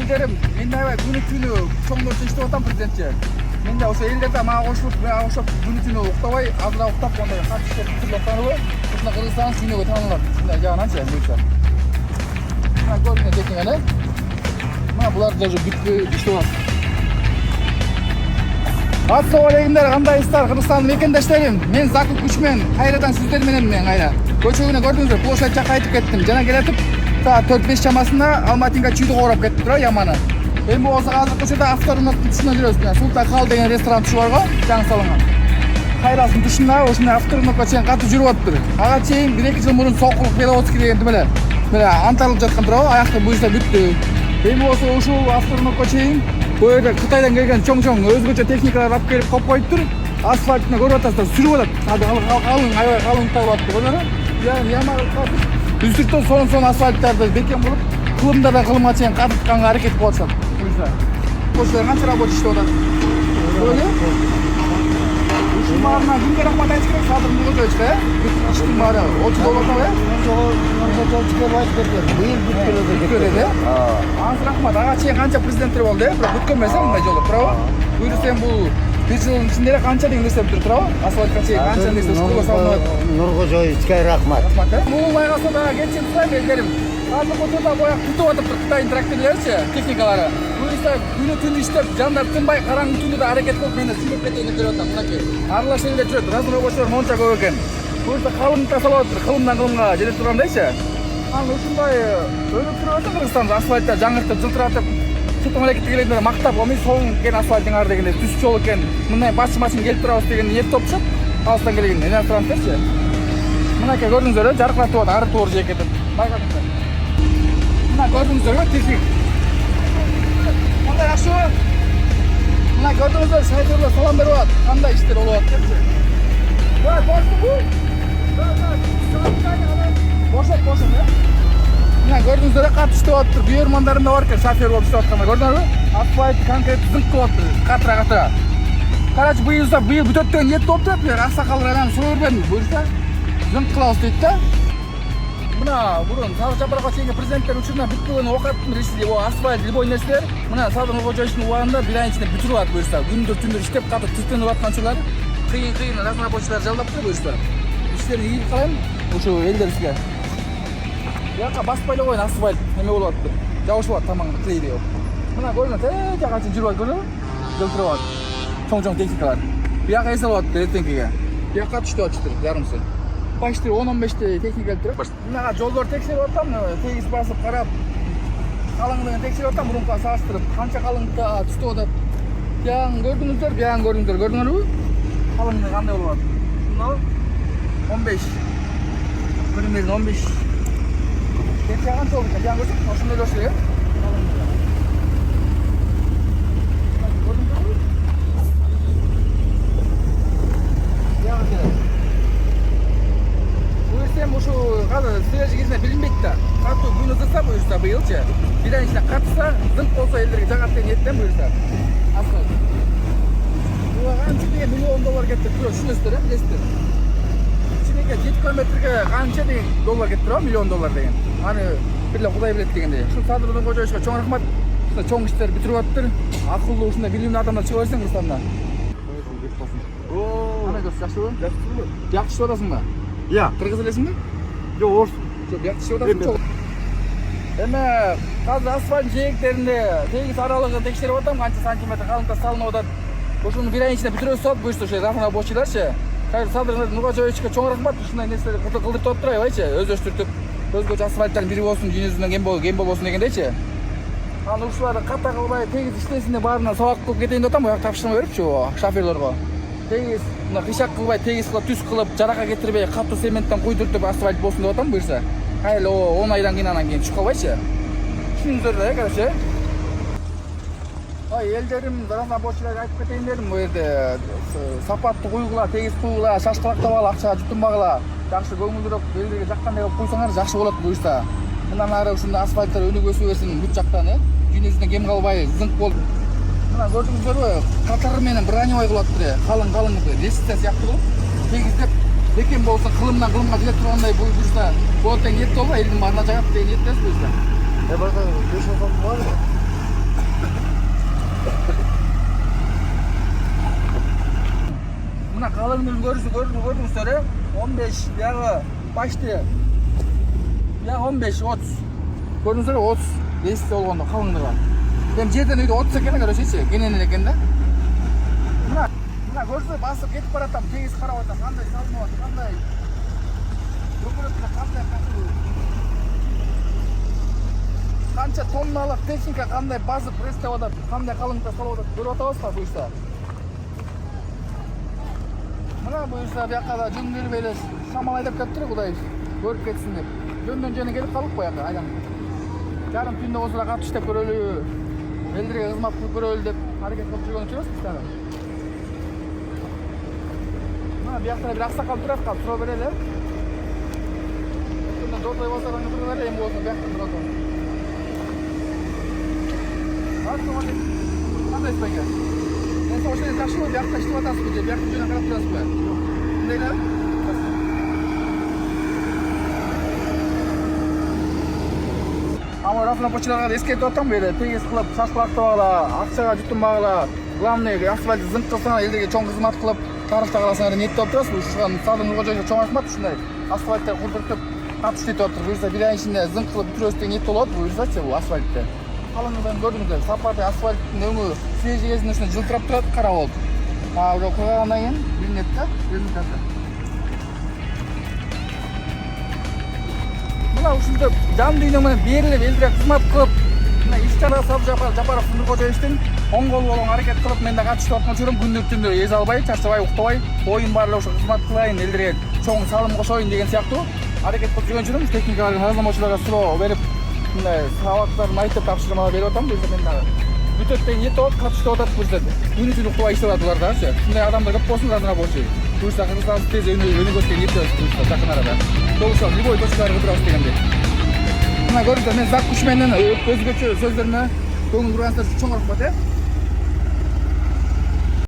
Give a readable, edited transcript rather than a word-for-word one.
элдерим, мен аябай күнү-түнү чоңдорчу иштеп атам президентче. Мен да ошо элдерде мага кошулуп, мага окшоп күнү-түнү уктабай, азыраак уктап, ондай катыш иштеп атканыбы, ушундай Кыргызстан сүйнөгө таанылат. Ушундай жагынанчы буюрса. Мына көрүнөт экени. Мына булар даже бүткө иштеп атат. Assalamu alaikumlar, qandaysыздар Кыргызстандын мекендештерим? Мен Закуп Күчмен, кайрадан сиздер менен мен кайра. Көчөгүнө көрдүңүздөр, площадь жакка кайтып кеттим. Жана келатып, саат 4-5 чамасында Алматинга чүйдү кооп кетти тура яманы. Эми болсо азыр көчөдө авторемонттун тушуна жүрөбүз. Султан Кал деген ресторан тушу бар го, жаңы салынган. Кайрасын тушунда ушундай авторемонтко чейин катып жүрүп атыптыр. Ага чейин 1-2 жыл мурун Сокулук Беловодский деген меле антарылып жаткан тура, аякта буюрса бүттү. Эми болсо ушул авторемонтко чейин bu yerda Xitoydan kelgan cho'ng-cho'ng o'zgacha texnikalar olib kelib qolib qo'yibdir. Asfaltni ko'rib atasizlar, surib oladi. Qalin, aybay qalin tag'yapti. Bularni yamaga qatib, üstürtdan son asfaltlarni beton qilib, qilımlardan qilımga cheyin qatitganga harakat qilyapti. Qo'shlar qancha работа ishlab o'tadi. Böyle. Shu marna kimga rahmat aytish kerak, Sadir Nurxo'jayevga. Ishning bari o'tib bo'ladi-ku. Nurxo'jayevga aytib bu yil bitkiladi. Azir rahmat. Agacha qancha prezidentlar bo'ldi? Biroq bitkilmasa bunday yo'llar, bravo. Buyursam bu bir yil ichida qancha deng narsa bitirib turadi? Asfaltga cheyin qancha narsa qo'yib solinadi. Nurxo'jayevga rahmat. Rahmat. Bu loyihasida geçen sayberim. Hozir qo'yda boyaq tutib o'tiribdi Xitoy traktorlarichi, texnikalari. Buyursa күнү-түнү иштеп, жандар тынбай, караңгы түндө аракет кылып мени сүйүп кетейин деп атам мынакей. Аралаш элде жүрөт, разработчулар монча көп экен. Бuyursa калын тасалап атыр, кылымдан кылымга жетип тургандайчы. Анан ушундай өнүп туруп атат Кыргызстанда асфальтта жаңыртып, жылтыратып, чет мамлекетке келгендер мактап, "Омей соң кен асфальтыңар" дегенде түз жол экен. Мындай башчы машина келип турабыз деген ниет топушуп, алыстан келген иностранцтерчи. Мынакей көрдүңүздөр, жаркыратып атат, ары туур жеке деп. Байкадыңыздар. Мына көрдүңүздөр, техник. Кандай жакшы? Мына көрдүңүздөр, шоферлор салам берип атат. Кандай иштер болуп атат депчи. Бай, бошты бу. Бошот, э? Мына көрдүңүздөр, кат иштеп атыптыр. Бүйөрмандарым да бар экен, шофер болуп иштеп аткандар. Көрдүңөрбү? Асфальт конкрет зынк кылып атыптыр, катыра. Карачы быйыл бүтөт деген ниет болуптур. Аксакалдардан суроо бербедим. Буюрса, зынк кылабыз дейт да. Мына бурун Садыр Жапаровго чейинки президенттер учурунан бүткүлөнүп окаттым решили, асфальт, любой нерселер. Мына Садыр Нурхожоевичтин убагында бир айдын ичинде бүтүрүп атат буюрса. Күндөр-түндөр иштеп, катып түтүнүп аткан учурлар. Кыйын разработчулар жалдаптыр буюрса. Иштерин ийгилик кылайын ушу элдерибизге. Бияка баспай эле коюн, асфальт эме болуп атыптыр. Жабышып атат тамаңды клей деп. Мына көрүнөт, жака чейин жүрүп атат, көрдүңбү? Жылтырып атат. Чоң-чоң техникалар. Бияка эсеп атат эртеңкиге. Бияка түштүп атыптыр жарымсы. Başta 10-15'te teknik gelip durup. Mına жолдор текшерип атам, тегиз басып карап, калыңдыгын текшерип атам, мурунка салыштырып, канча калыңдыкта түштүп атат. Биян көрдүңүздөр, көрдүңөрбү? Калыңдыгы кандай болуп атат? Мына 15. Примерно 15. Текше канча болду экен? Биян көрсөк, ошондой эле болчу, Ушу казыр свежий кезинде билинбейт да. Катуу күн ызырса буюрса быйылчы. Бир айдын ичинде катса, зынк болсо элдерге жагат деген ниеттен буюрса. Асфальт. Буга канча деген $1 кетти туруп, түшүнөсүздөр, билесиздер. Ченеге 7 километрге канча деген доллар кетти туруп, $1 деген. Аны бирle Кудай билет дегендей. Ушул Садыр Нурхожоевичке чоң рахмат. Чоң иштер бүтүрүп атыптыр. Акылдуу ушундай билимдүү адамдар чыга берсең Кыргызстанда. Кандай көрсөт, жакшыбы? Жакшыбы? Жакшы иштеп атасыңбы? Ya. Kırgız elesingmi? Yok, orası. Çok yakışık odasın. Эми азыр асфальт жээктеринде тегиз аралыгын текшерип атам, канча сантиметр калыңдыкта салынып атат. Ошону бир айдын ичинде бүтүрөбүз салып буюрса ошо разработчуларчы. Садыр Нурхожоевичке чоң рахмат, ушундай нерселерди кылдыртып атыптыр аябайчы, өздөштүртүп, өзгөчө асфальттардын бири болсун, дүйнөсүнөн кем болбосун дегендейчи. Анан ушуларды ката кылбай тегиз иштесин деп баарына сабак кылып кетейин деп атам, аяк тапшырма берипчи шоферлорго. Тегиз, мына кышак кылбай, тегиз кылып, түз кылып, жарака кетирбей, катуу цементтен куйдуртуп асфальт болсун деп атам буюрса. Кайла 10 айдан кийин анан кийин түшүп калбайчы. Түшүнүңүздөр да, короче. Ай, элдерим, разработчуларга айтып кетейин дедим, бу жерде сапаттуу куйгула, тегиз куйгула, шашкалактабагыла, акчага жутунбагыла, жакшы көңүлдүүрөөк элдерге жаккандай кылып куйсаңар жакшы болот буюрса. Мындан ары ушундай асфальттар өнүгүп өсө берсин бүт жактан, дүйнөсүнөн кем калбай, зынк болуп. Мына көрдүңүздөрбү, катары менен броневой кылып атыптыр, калың лестница сыяктуу кылып, тегиздеп, бекем болсо кылымдан кылымга жете тургандай буюрса, болот деген ниет болбой, элдин баарына жагат деген ниеттебиз буюрса. Барда 5 адам бар. Mına kalınlığını gördünüzler. 15 yağı baştı. Ya 15 30. Gördünüzler 30. Reisli olganda kalınlığı var. Hem жерden үйde 30 ekene görөсөчү, кененен экенде. Мына көрсө басып кетип баратам, тегиз карап атам, кандай салынып атат, кандай. Өкмөттө кандай катуу. Канча тонналык техника кандай басып пресстеп атат, кандай калыңдыкта салып атат, көрүп атабызбы буюрса. Мына буюрса бияка да жөн бербей эле шамал айдап кетиптир, Кудай көрүп кетсин деп. Жөндөн жөнү келип калдык баягы айланып. Жарым түндө болсо катып иштеп көрөлү. Элдерге кызмат кылып көрөлү деп аракет кылып жүргөн үчүнбүз биз дагы. Мына биякта бир аксакал турат, калып суроо берели. Өткөндөн дордой болсо аны тура берели, эми болсо биякта турат. Кандай спайка? Мен ошол жакшыбы, биякта иштеп атасызбы же биякта жөнү карап турасызбы? Кандай эле? Ama rafına poçalarga eskертип атам böyle тегиз кылып шашпактабагыла, акчага жутунбагыла. Главный асфальт зынк кылсаңар элдерге чоң кызмат кылып, тарыхта каласыңар деп ниеттеп турасызбы. Ушуга мисалдын кожоюна чоң рахмат ушундай. Асфальттер курдуртуп, катыш иштеп атыр. Буюрса бир ай ичинде зынк кылып бүтүрөбүз деген ниет болот. Буюрсачы бул асфальтте. Калыңдыгын көрдүңүздөр. Сапаты асфальттын өңү свежий кезинде ушундай жылтырап турат, кара болуп. Уже кургандан кийин билинет да, результаты. Мына ушундай жан дүйнө менен берилип элдерге кызмат кылып, мына иш-чара салып Жапаров Сындыр Кожоевичтин оң колу болгон аракет кылып мен да катышып аткан жүрөм. Күндүр-түндүр эз албай, чарчабай, уктабай, оюм бар эле ошо кызмат кылайын, элдерге чоң салым кошоюн деген сыяктуу аракет кылып жүргөн жүрөм. Техникаларга, тазаламоочуларга суроо берип, мындай сабактарын айтып тапшырмалар берип атам. Буюрса мен дагы бүтөт деген ниет болот, катыштып атат буюрса. Күнү-түнү уктабай иштеп атат булар дагычы. Ушундай адамдар көп болсун разына болчу. Буюрса Кыргызстан тез өнүгөт деген ниеттебиз буюрса жакын арада. Болсо любой точкаларга кыдырабыз дегендей. Мына көрдүңүздөр, мен Зак Күчмендин өзгөчө сөздөрүнө көңүл бургансыздар үчүн чоң рахмат.